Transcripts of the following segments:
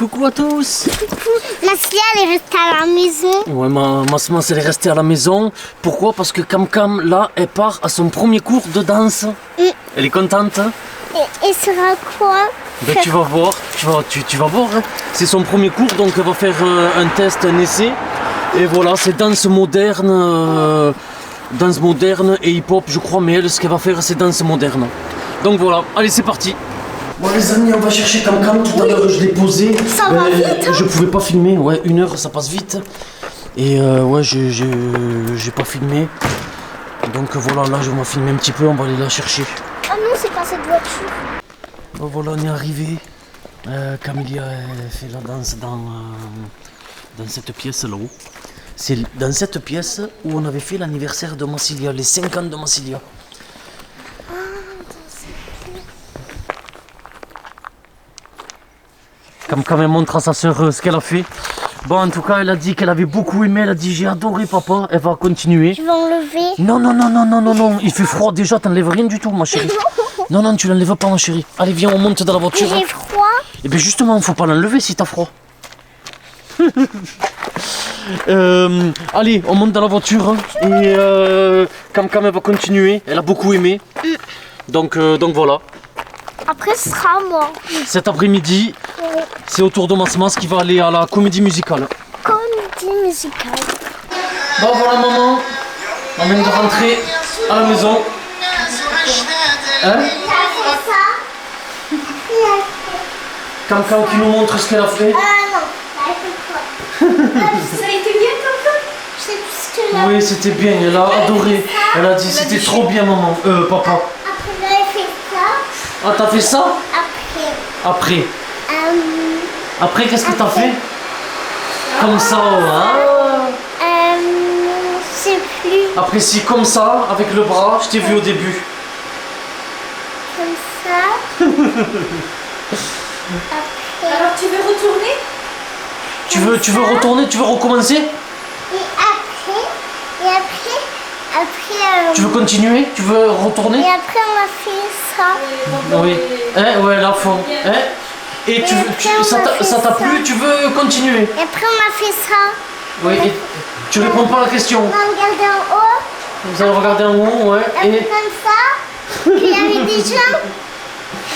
Coucou à tous. Naslia, elle est restée à la maison. Ouais, ma semence, elle est restée à la maison. Pourquoi? Parce que Cam Cam, là, elle part à son premier cours de danse. Elle est contente. Et sera quoi? Ben, tu vas voir, tu vas voir. Hein. C'est son premier cours, donc elle va faire un test, un essai. Et voilà, c'est danse moderne et hip-hop, je crois. Mais elle, ce qu'elle va faire, c'est danse moderne. Donc voilà, allez, c'est parti. Bon les amis, on va chercher Cam Cam. Tout à l'heure je l'ai posé. Ça va vite, hein. Je pouvais pas filmer, ouais, 1 heure ça passe vite. Et ouais, j'ai pas filmé. Donc voilà, là je vais filmer un petit peu, on va aller la chercher. Ah non, c'est pas cette voiture. Bon, voilà, on est arrivé. Camélia fait la danse dans cette pièce là-haut. C'est dans cette pièce où on avait fait l'anniversaire de Massilia, les 5 ans de Massilia. Comme quand même montre à sa soeur ce qu'elle a fait. Bon, en tout cas, elle a dit qu'elle avait beaucoup aimé. Elle a dit j'ai adoré papa. Elle va continuer. Tu vas enlever? Non. Il fait froid déjà. T'enlèves rien du tout, ma chérie. Non, tu l'enlèves pas, ma chérie. Allez, viens, on monte dans la voiture. J'ai froid. Et bien justement, faut pas l'enlever si t'as froid. Allez, on monte dans la voiture. Et Cam Cam, elle va continuer. Elle a beaucoup aimé. Donc voilà. Après, ce sera moi. Cet après-midi, c'est au tour de Masmas qui va aller à la comédie musicale. Comédie musicale. Bon voilà maman, on vient de rentrer à la maison. Hein? Cam Cam qui nous montre ce qu'elle a fait. Ah non, elle fait quoi? Ça a été bien comme ça? Je sais plus ce que là. Oui, c'était bien, elle a adoré. Elle a dit c'était trop bien maman, papa. Après, j'avais fait ça. Ah, t'as fait ça? Après. Après, qu'est-ce que t'as fait? Comme ça, Je sais plus. Après, si, comme ça, avec le bras, je t'ai vu au début. Comme ça. Après. Alors tu veux retourner? Tu veux retourner? Tu veux recommencer? Et après. Tu veux continuer? Tu veux retourner? Et après, on a fait ça. Oui. Ouais, là, fond. Et ça t'a plu? Tu veux continuer? Et après, on a fait ça. Oui. Et tu réponds pas à la question. On a regardé en haut. Vous allez regarder en haut, ouais. Et comme ça. Puis il y avait des jambes.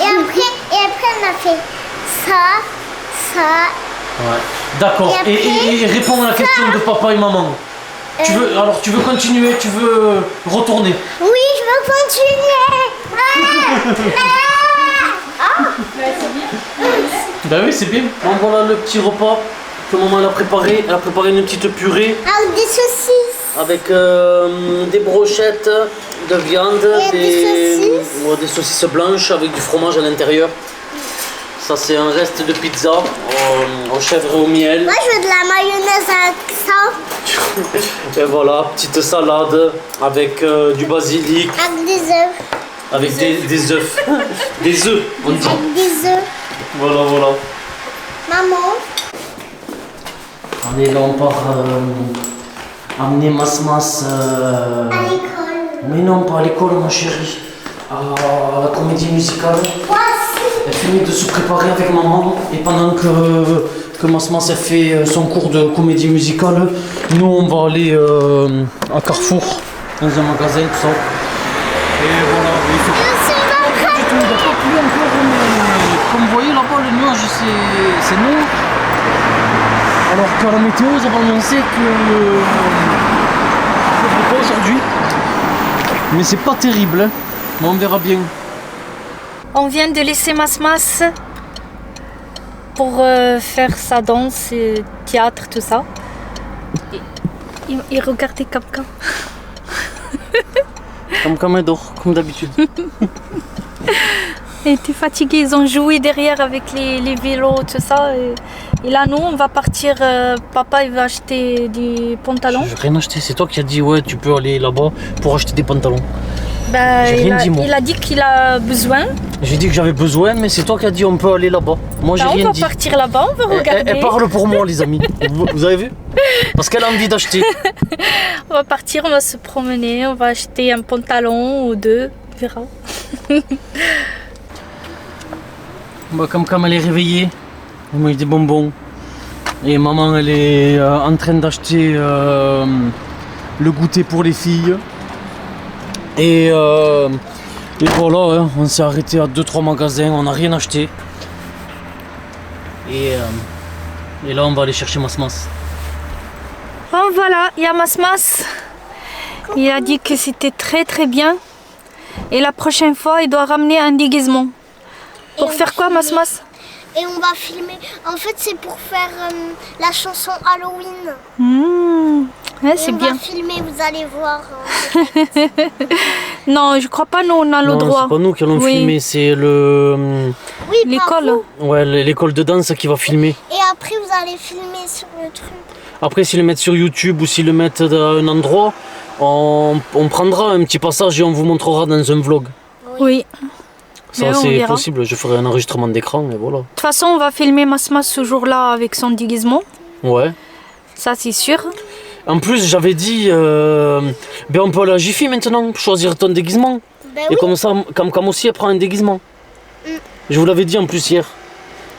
Et après, on a fait ça. Ouais. D'accord. Et réponds à la question de papa et maman. Tu veux continuer? Tu veux retourner? Oui, je veux continuer. Bah oui, c'est bien. Bon, voilà le petit repas que maman elle a préparé. Elle a préparé une petite purée Avec des saucisses. avec des brochettes de viande, des saucisses blanches avec du fromage à l'intérieur. Ça, c'est un reste de pizza au chèvre et au miel. Moi, je veux de la mayonnaise avec ça. Et voilà, petite salade avec du basilic. Avec des œufs. Avec des œufs. Des œufs, on dit. Avec des œufs. Voilà. Maman. Allez, là, on part amener Masmas. À l'école. Mais non, pas à l'école, ma chérie. À la comédie musicale. Moi Elle finit de se préparer avec maman. Et pendant que Masmas a fait son cours de comédie musicale, nous, on va aller à Carrefour, dans un magasin, tout ça. Et voilà, il fait pas du tout, il n'a pas plu encore, mais comme vous voyez là-bas, le nuage c'est noir. Alors qu'à la météo, ils avaient annoncé que ne pas aujourd'hui. Mais c'est pas terrible, hein. Mais on verra bien. On vient de laisser Masmas pour faire sa danse, théâtre, tout ça. Et regardez Cam Cam. Comme elle dort, comme d'habitude. Elle était fatiguée, ils ont joué derrière avec les vélos, tout ça. Et là, nous, on va partir. Papa, il va acheter des pantalons. J'ai rien acheté, c'est toi qui as dit ouais, tu peux aller là-bas pour acheter des pantalons. Ben, J'ai rien dit, moi. Il a dit qu'il a besoin. J'ai dit que j'avais besoin, mais c'est toi qui as dit on peut aller là-bas. Moi, j'ai Ben, rien on dit. va partir là-bas, on va regarder. Elle parle pour moi, les amis. Vous avez vu? Parce qu'elle a envie d'acheter. On va partir, on va se promener, on va acheter un pantalon ou deux, on verra. Bah, comme elle est réveillée, On mange des bonbons. Et maman, elle est en train d'acheter le goûter pour les filles. Et voilà, hein, on s'est arrêté à 2-3 magasins, on n'a rien acheté. Et là, on va aller chercher Masmas. Bon voilà, il y a Masmas. Il a dit que c'était très très bien. Et la prochaine fois, il doit ramener un déguisement. Pour faire quoi, Masmas? Et on va filmer. En fait, c'est pour faire la chanson Halloween. Ouais, c'est On bien. va filmer, vous allez voir. Non, je crois pas, nous on a le Non, droit. c'est pas nous qui allons Oui. filmer, c'est le Oui, pas L'école. vous. ouais, l'école de danse qui va filmer. Et après, vous allez filmer sur le truc. Après, s'ils le mettent sur YouTube ou s'ils le mettent à un endroit, on prendra un petit passage et on vous montrera dans un vlog. Oui. Ça, Mais on c'est verra. possible. Je ferai un enregistrement d'écran et voilà. De toute façon, on va filmer Masmas ce jour-là avec son déguisement. Ouais. Ça, c'est sûr. En plus, j'avais dit, ben on peut aller à Jiffy maintenant, choisir ton déguisement. Ben Et oui. comme ça, Cam aussi, elle prend un déguisement. Je vous l'avais dit en plus hier.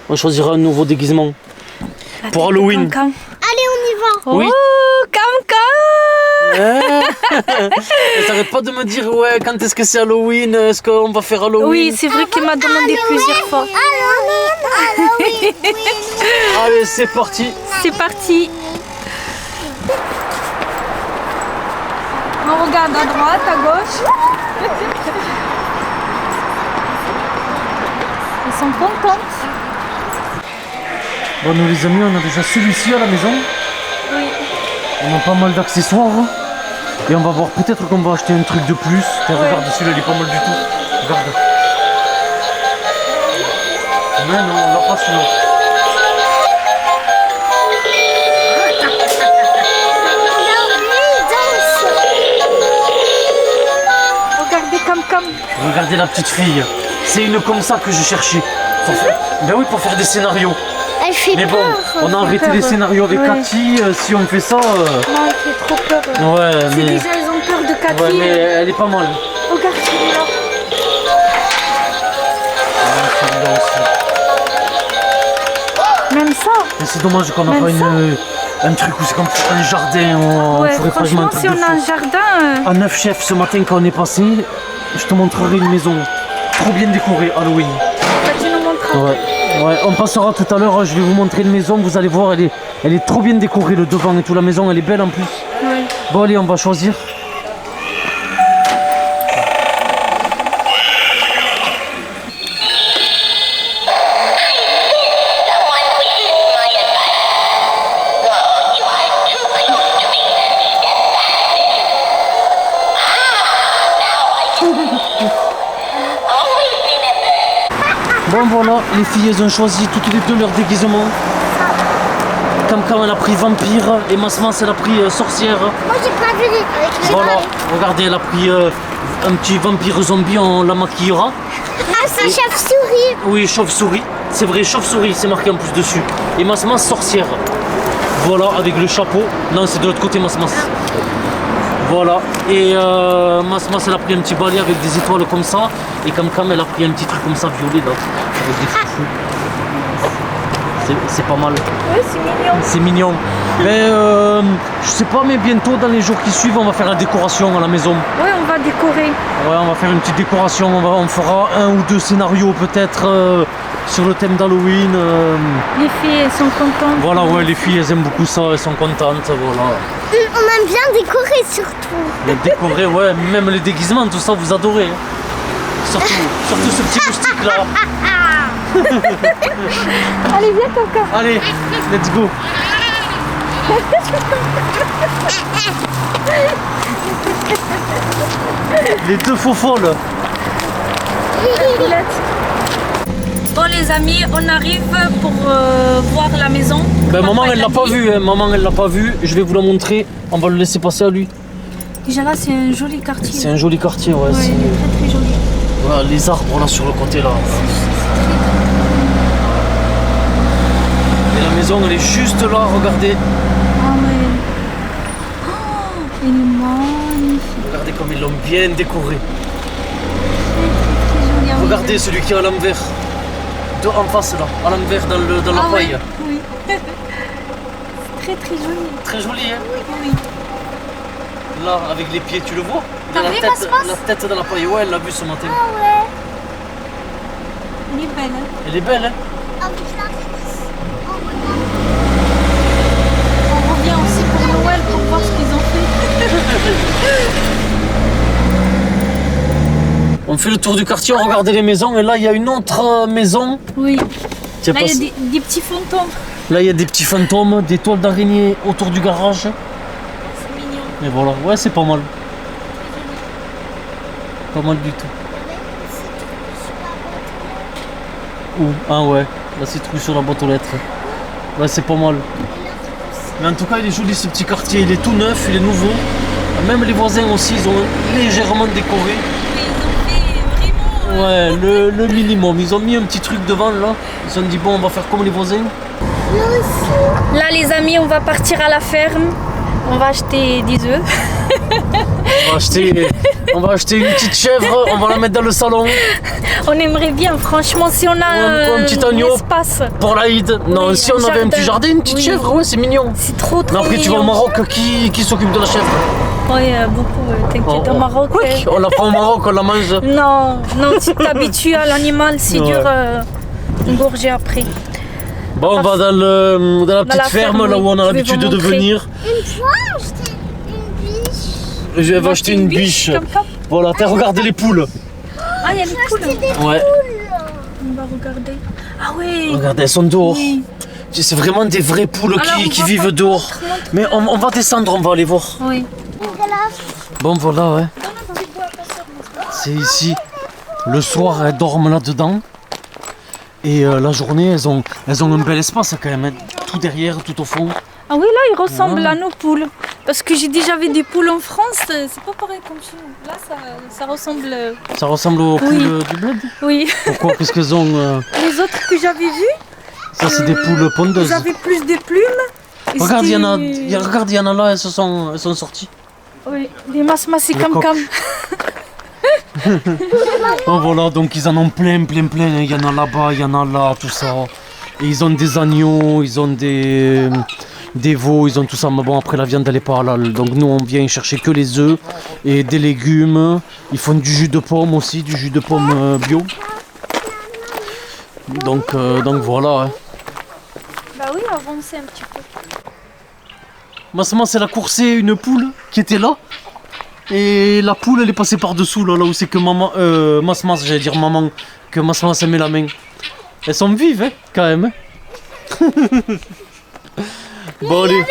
On choisira un nouveau déguisement. La Pour tête de Halloween. Cam-Cam. Allez, on y va. Oui. Oh, Cam-Cam! Elle t'arrête pas de me dire, ouais, quand est-ce que c'est Halloween? Est-ce qu'on va faire Halloween? Oui, c'est vrai qu'il m'a demandé plusieurs fois. Halloween. Allez, c'est parti. C'est parti. On regarde à droite, à gauche. Ils sont contentes. Bon, nous les amis, on a déjà celui-ci à la maison. Oui. On a pas mal d'accessoires. Et on va voir, peut-être qu'on va acheter un truc de plus. Tiens, regarde, celui-là, il est pas mal du tout. Regarde. Mais non, on va pas celui-là. Regardez Cam-Cam. Regardez la petite fille. C'est une comme ça que je cherchais. Ben oui, pour faire des scénarios. Elle fait Mais bon, peur. on a arrêté peur, les scénarios avec ouais. Cathy. Si on fait ça. Non, il fait trop peur. Ouais, C'est mais. déjà, ils ont peur de Cathy. Ouais, mais elle est pas mal. Regarde celui-là. Ouais, celui-là aussi. Même ça. Mais c'est dommage qu'on n'a Même pas ça. un truc où c'est comme un jardin. On Ouais, ferait franchement un franchement, truc si de on a fou. un jardin. À Neuf Chefs ce matin quand on est passé, je te montrerai une maison trop bien décorée Halloween. Bah, tu nous montres. Ouais, on passera tout à l'heure, je vais vous montrer une maison, vous allez voir, elle est trop bien décorée, le devant et tout, la maison elle est belle en plus. Ouais. Bon allez, on va choisir. Bon voilà, les filles elles ont choisi toutes les deux leur déguisement. Cam elle a pris vampire et Masmas elle a pris sorcière. Moi, j'ai pas vu avec les Voilà, balles. regardez, elle a pris un petit vampire zombie, on la maquillera. Ah, c'est chauve-souris. Oui, chauve-souris, c'est vrai, chauve-souris, c'est marqué en plus dessus. Et Masmas sorcière. Voilà, avec le chapeau. Non, c'est de l'autre côté Masmas. Voilà, et Masmas elle a pris un petit balai avec des étoiles comme ça. Et Cam elle a pris un petit truc comme ça violet là, avec des foufous. C'est pas mal. Oui, c'est mignon. C'est mignon. Mais je sais pas, mais bientôt dans les jours qui suivent, on va faire la décoration à la maison. Oui, on va décorer. Ouais, on va faire une petite décoration. On fera un ou deux scénarios peut-être sur le thème d'Halloween. Les filles, elles sont contentes. Voilà, ouais, les filles elles aiment beaucoup ça, elles sont contentes. Voilà. On aime bien décorer surtout. Mais décorer, ouais, même les déguisements, tout ça, vous adorez. Hein. Surtout ce petit moustique là. Allez, viens, Cam-Cam. Allez, let's go. Les deux faux folles. Bon, les amis, on arrive pour voir la maison. Ben, Comme maman papa, elle il l'a a pas dit. vu, hein. Maman elle l'a pas vu. Je vais vous la montrer. On va le laisser passer à lui. Déjà là, c'est un joli quartier. C'est un joli quartier, ouais. Ouais, il est très très joli. Voilà, les arbres là sur le côté là. Et la maison elle est juste là, regardez. Ah ouais. Oh, il est magnifique. Regardez comme ils l'ont bien décoré. Très joli. Regardez celui qui est à l'envers. en face là, à l'envers dans la Ah ouais, paille. oui. C'est très très joli. Très joli, hein. Oui. Là, avec les pieds, tu le vois? T'as La vu, tête, Masmas? la tête dans la paille. Ouais, elle l'a vu ce matin. Ah ouais. Elle est belle. Hein. Elle est belle, hein. Ah oui, je la On revient aussi pour Noël pour voir ce qu'ils ont fait. On fait le tour du quartier, on regarde les maisons et là il y a une autre maison. Oui. Tiens, Là, il y passe- a des petits fantômes. Là il y a des petits fantômes, des toiles d'araignée autour du garage. C'est mignon. Et voilà, ouais c'est pas mal. Pas mal du tout. Où? Ah ouais, la citrouille sur la boîte aux lettres. Ouais c'est pas mal. Mais en tout cas il est joli ce petit quartier, il est tout neuf, il est nouveau. Même les voisins aussi, ils ont légèrement décoré. Ils ont fait vraiment. Ouais, le minimum. Ils ont mis un petit truc devant là. Ils se sont dit bon on va faire comme les voisins. Là, les amis, on va partir à la ferme. On va acheter des œufs. On va acheter une petite chèvre, on va la mettre dans le salon On aimerait bien, franchement, si on a un petit agneau. espace. pour l'Aïd. Non, Oui, si on un avait un petit jardin. jardin, une petite Oui. chèvre, ouais c'est mignon. C'est trop trop Mais après tu vas au mignon. Maroc, qui s'occupe de la chèvre? Oui, beaucoup, t'inquiète, au Maroc. Oui, on la prend au Maroc, on la mange. Non, non, tu t'habitues à l'animal, c'est Ouais. dur engorger après. Bon, on va dans la petite la ferme, ferme, là où on a je vais l'habitude vous de montrer. venir. Une fois, j'étais une biche. Je vais acheter une biche. Comme ça. Voilà, t'as regardé les poules. Ah, il y a les poules. C'était des Ouais, On va regarder. Ah oui. regardez, elles sont dehors. Oui. C'est vraiment des vraies poules Alors, on qui va vivent pas- dehors. montre. Mais on va descendre, on va aller voir. Oui. une glace. Bon, voilà, ouais. C'est ici. Le soir, elles dorment là-dedans. Et la journée, elles ont un bel espace quand même. Hein. Tout derrière, tout au fond. Ah oui, là, il ressemble Ah. à nos poules. Parce que j'ai déjà vu des poules en France, c'est pas pareil comme chez nous. Là, ça ressemble. Ça ressemble aux Oui. poules du bled. Oui. Pourquoi? Qu'est-ce qu'elles ont Les autres que j'avais vues, Ça, c'est des poules pondeuses. ils avaient plus de plumes. Et Regarde, il y en a, c'était- regarde, il y en a là, elles sont sorties. Oui, les masmas, c'est Le comme coq. comme. Oh, voilà, donc ils en ont plein. Il y en a là-bas, il y en a là, tout ça. Et ils ont des agneaux, ils ont des veaux, ils ont tout ça. Mais bon, après la viande, elle est pas halal. Donc nous, on vient chercher que les œufs et des légumes. Ils font du jus de pomme aussi, du jus de pomme bio. Donc voilà. Hein. Bah oui, avancez un petit peu. Massement, c'est la coursée une poule qui était là. Et la poule, elle est passée par-dessous, là où c'est que maman. Masmas, j'allais dire maman, que Masmas elle met la main. Elles sont vives, hein, quand même. Hein. Bon, allez,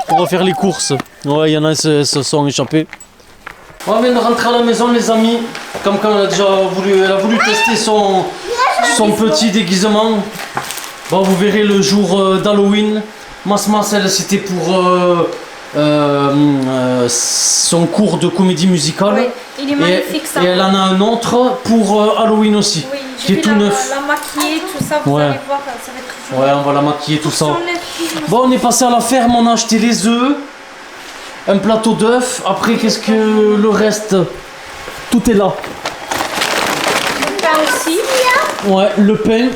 on va faire les courses. Ouais, il y en a, se sont échappés. On vient de rentrer à la maison, les amis. Comme quand elle a voulu tester son petit déguisement. Bon, vous verrez le jour d'Halloween. Masmas, elle, c'était pour son cours de comédie musicale. Oui, il est magnifique ça. Et elle en a un autre pour Halloween aussi, Oui, qui est tout neuf. La maquiller, tout ça, vous Ouais. allez voir, ça va être très joli. Ouais, on va la maquiller, tout ça. Sans neuf, Bon, on est passé à la ferme, on a acheté les œufs, un plateau d'œufs. Après, qu'est-ce que le reste? Tout est là. le pain aussi. Ouais, le pain.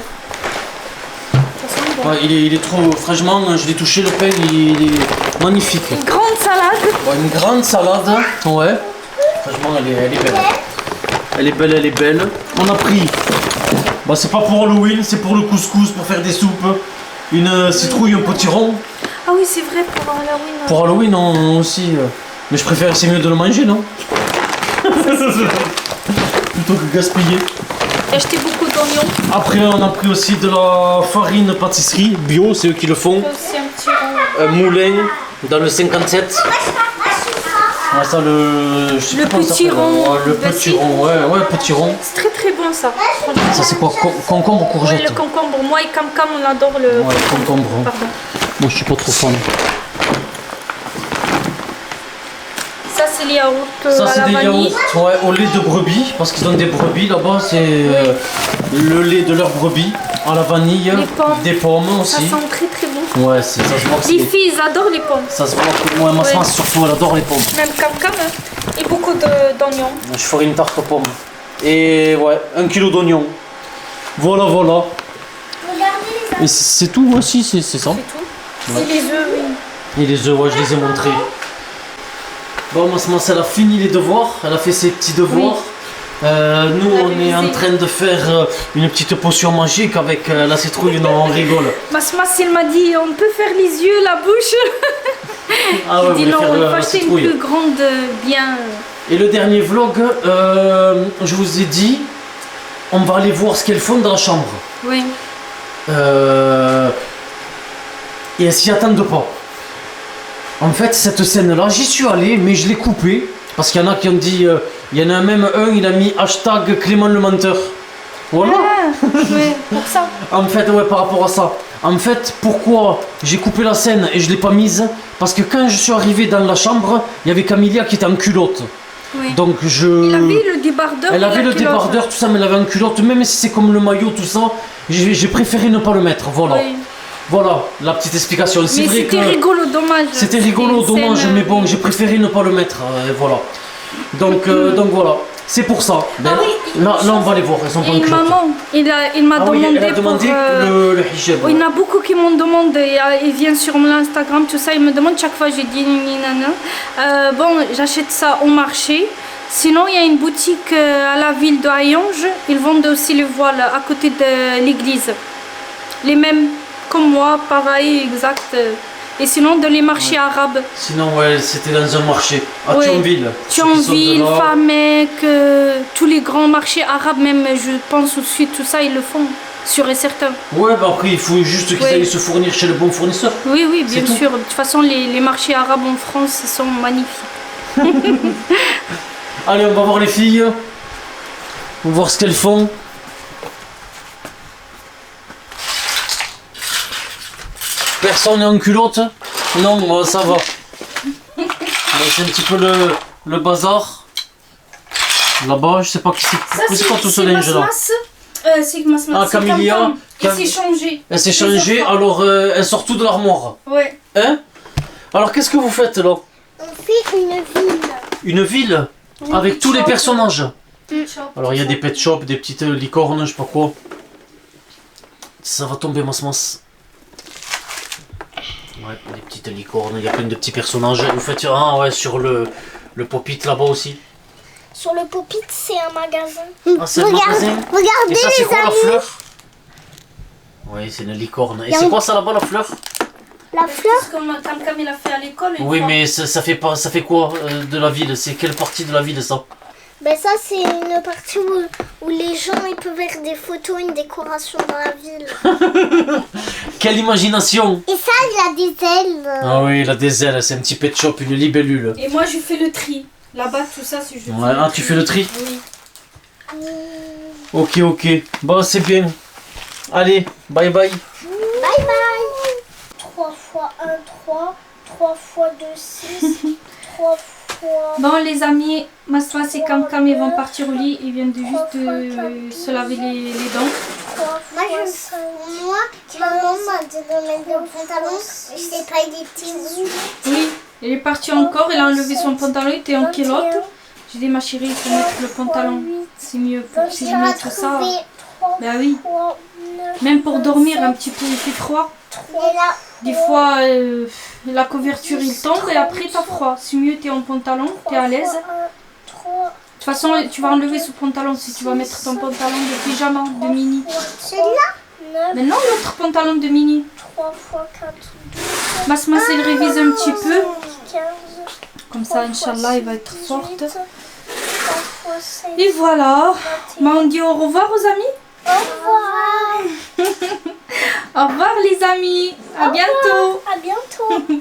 Ça sent bon. Ouais, il est trop. Franchement, je l'ai touché, le pain, il est magnifique. Une grande salade. Ouais, une grande salade. Ouais. Franchement, elle est belle. Elle est belle. On a pris. Bah, c'est pas pour Halloween, c'est pour le couscous, pour faire des soupes. Une citrouille, un potiron. Ah oui, c'est vrai, pour Halloween. Pour Halloween, on aussi. Mais je préfère, c'est mieux de le manger, non? Plutôt que gaspiller. J'ai acheté beaucoup d'oignons. Après, on a pris aussi de la farine pâtisserie bio, c'est eux qui le font. Aussi un petit rond. Un moulin dans le 57. Ouais, ça, je sais Le pas comment ça petit s'appelle. rond, Ouais, le vas-y. petit rond, ouais, petit rond. C'est très très bon ça. Franchement. Ça, c'est quoi? Concombre ou Ouais, courgette? le concombre. Moi et Cam Cam, on adore le Ouais, concombre. Pardon. Moi, je suis pas trop fan. Ça, c'est les yaourts Ça, à c'est la des vanille. yaourts ouais, au lait de brebis, parce qu'ils ont des brebis là-bas, c'est le lait de leur brebis, à la vanille, Les pommes. des pommes Ça aussi. sent très très bon. Ouais, ça se voit que Les c'est. filles, ils adorent les pommes. Ça se voit que moi, ma Ouais. sœur, surtout, elle adore les pommes. Même Cam Cam. Hein. Et beaucoup d'oignons. Je ferai une tarte aux pommes. Et ouais, 1 kilo d'oignons. Voilà. Et c'est tout aussi, c'est ça. C'est tout. Ouais. Et les œufs, oui. Et les œufs, ouais, je les ai montrés. Bon, Masmas, elle a fini les devoirs, elle a fait ses petits devoirs. Nous, on est en train de faire une petite potion magique avec la citrouille, non, on rigole. Masmas, il m'a dit, on peut faire les yeux, la bouche. Ah ouais, J'ai dit vous non, voulez on faire va la acheter une citrouille. plus grande, bien. Et le dernier vlog, je vous ai dit, on va aller voir ce qu'elles font dans la chambre. Oui. Et elles s'y attendent pas. En fait, cette scène-là, j'y suis allé, mais je l'ai coupée. Parce qu'il y en a qui ont dit, il y en a même un, il a mis hashtag Clément le menteur. Voilà. Ah, ouais, pour ça. En fait, ouais, par rapport à ça. En fait, pourquoi j'ai coupé la scène et je l'ai pas mise? Parce que quand je suis arrivé dans la chambre, il y avait Camilia qui était en culotte. Oui. Donc je... Il avait le débardeur. Elle et avait la le culotte. débardeur, tout ça, mais elle avait en culotte. Même si c'est comme le maillot, tout ça, j'ai préféré ne pas le mettre. Voilà. Oui. Voilà la petite explication. C'est Mais vrai c'était que rigolo, dommage. c'était rigolo, une dommage, scène, mais bon, j'ai préféré ne pas le mettre. Voilà. Donc voilà. C'est pour ça. Ben, Ah oui, là, on va les voir. Elles sont pas en Et culotte. maman, il m'a Ah oui, demandé, elle a demandé pour... le hijab. Il y en a beaucoup qui m'ont demandé, ils viennent sur mon Instagram, tout ça, ils me demandent chaque fois, j'ai dit nana. Bon, j'achète ça au marché. Sinon, il y a une boutique à la ville de Hayange, ils vendent aussi les voiles à côté de l'église. Les mêmes comme moi, pareil, exact. Et sinon, dans les marchés arabes. Sinon, ouais, c'était dans un marché. À Ouais. Thionville. Thionville, Famec, tous les grands marchés arabes, même je pense au sud, tout ça, ils le font, sûr et certain. Ouais, bah après, il faut juste qu'ils Ouais. aillent se fournir chez le bon fournisseur. Oui, oui, bien C'est tout. sûr. De toute façon, les marchés arabes en France, ils sont magnifiques. Allez, on va voir les filles. On va voir ce qu'elles font. Personne n'est en culotte? Non, moi, ça va. Bon, c'est un petit peu le bazar. Là-bas, je sais pas qui c'est quoi tout ce linge là. C'est Masmas. Ah, Camilia. Il s'est changé. Elle s'est changée, alors elle sort tout de l'armoire. Ouais. Hein? Alors qu'est-ce que vous faites là? On fait une ville. Une ville? Oui, Avec pet tous les shop. personnages. Shop, Alors il y a tout des ça. pet shops, des petites licornes, je sais pas quoi. Ça va tomber, Masmas. Ouais, des petites licornes, il y a plein de petits personnages. Vous faites ouais, sur le pop-it là-bas aussi. Sur le Pop-it, c'est un magasin. Ah, c'est le magasin. Et Regardez ça, c'est les quoi la amis. fleur? Oui, c'est une licorne. Et Y a c'est un- quoi ça là-bas, la fleur? La fleur, C'est comme Cam il a fait à l'école. une Oui, fois. mais ça fait pas, ça fait quoi de la ville? C'est quelle partie de la ville ça? ben ça c'est une partie où les gens ils peuvent faire des photos, une décoration dans la ville. Quelle imagination! Et ça, il a des ailes. Ah oui, il a des ailes, c'est un petit pet shop, une libellule. Et moi, je fais le tri. Là-bas, tout ça, c'est je. Ouais, tu fais le tri? Oui. Ok. Bon, c'est bien. Allez, bye bye. Bye bye. 3 fois 1, 3. 3 fois 2, 6. 3 fois... Bon, les amis, Maswas et Cam ils vont partir au lit. Ils viennent de juste se laver les dents. 3 fois moi, maman m'a dit de mettre le pantalon. Je sais pas, il est petit. Oui, il est parti encore. Il a enlevé son pantalon. Il était en culotte. J'ai dit, ma chérie, il faut mettre le pantalon. C'est mieux pour Donc, s'il j'ai met tout ça. retrouvé 3 Bah oui. fois 9. Même pour dormir un petit peu, il fait froid. Et là, Des fois, la couverture il tombe et après t'as froid. C'est mieux, t'es en pantalon, t'es à l'aise. De 3. toute façon, tu vas enlever ce pantalon si tu vas mettre ton pantalon de pyjama, de mini. Celui-là 9. Maintenant, l'autre pantalon de mini. 3 fois 4, 12. Masmas, il révise un petit peu. 15. Comme ça, Inch'Allah, il va être forte. 3 fois 16. Et voilà. Bah, on dit au revoir aux amis. Au revoir. Au revoir les amis. À bientôt. À bientôt.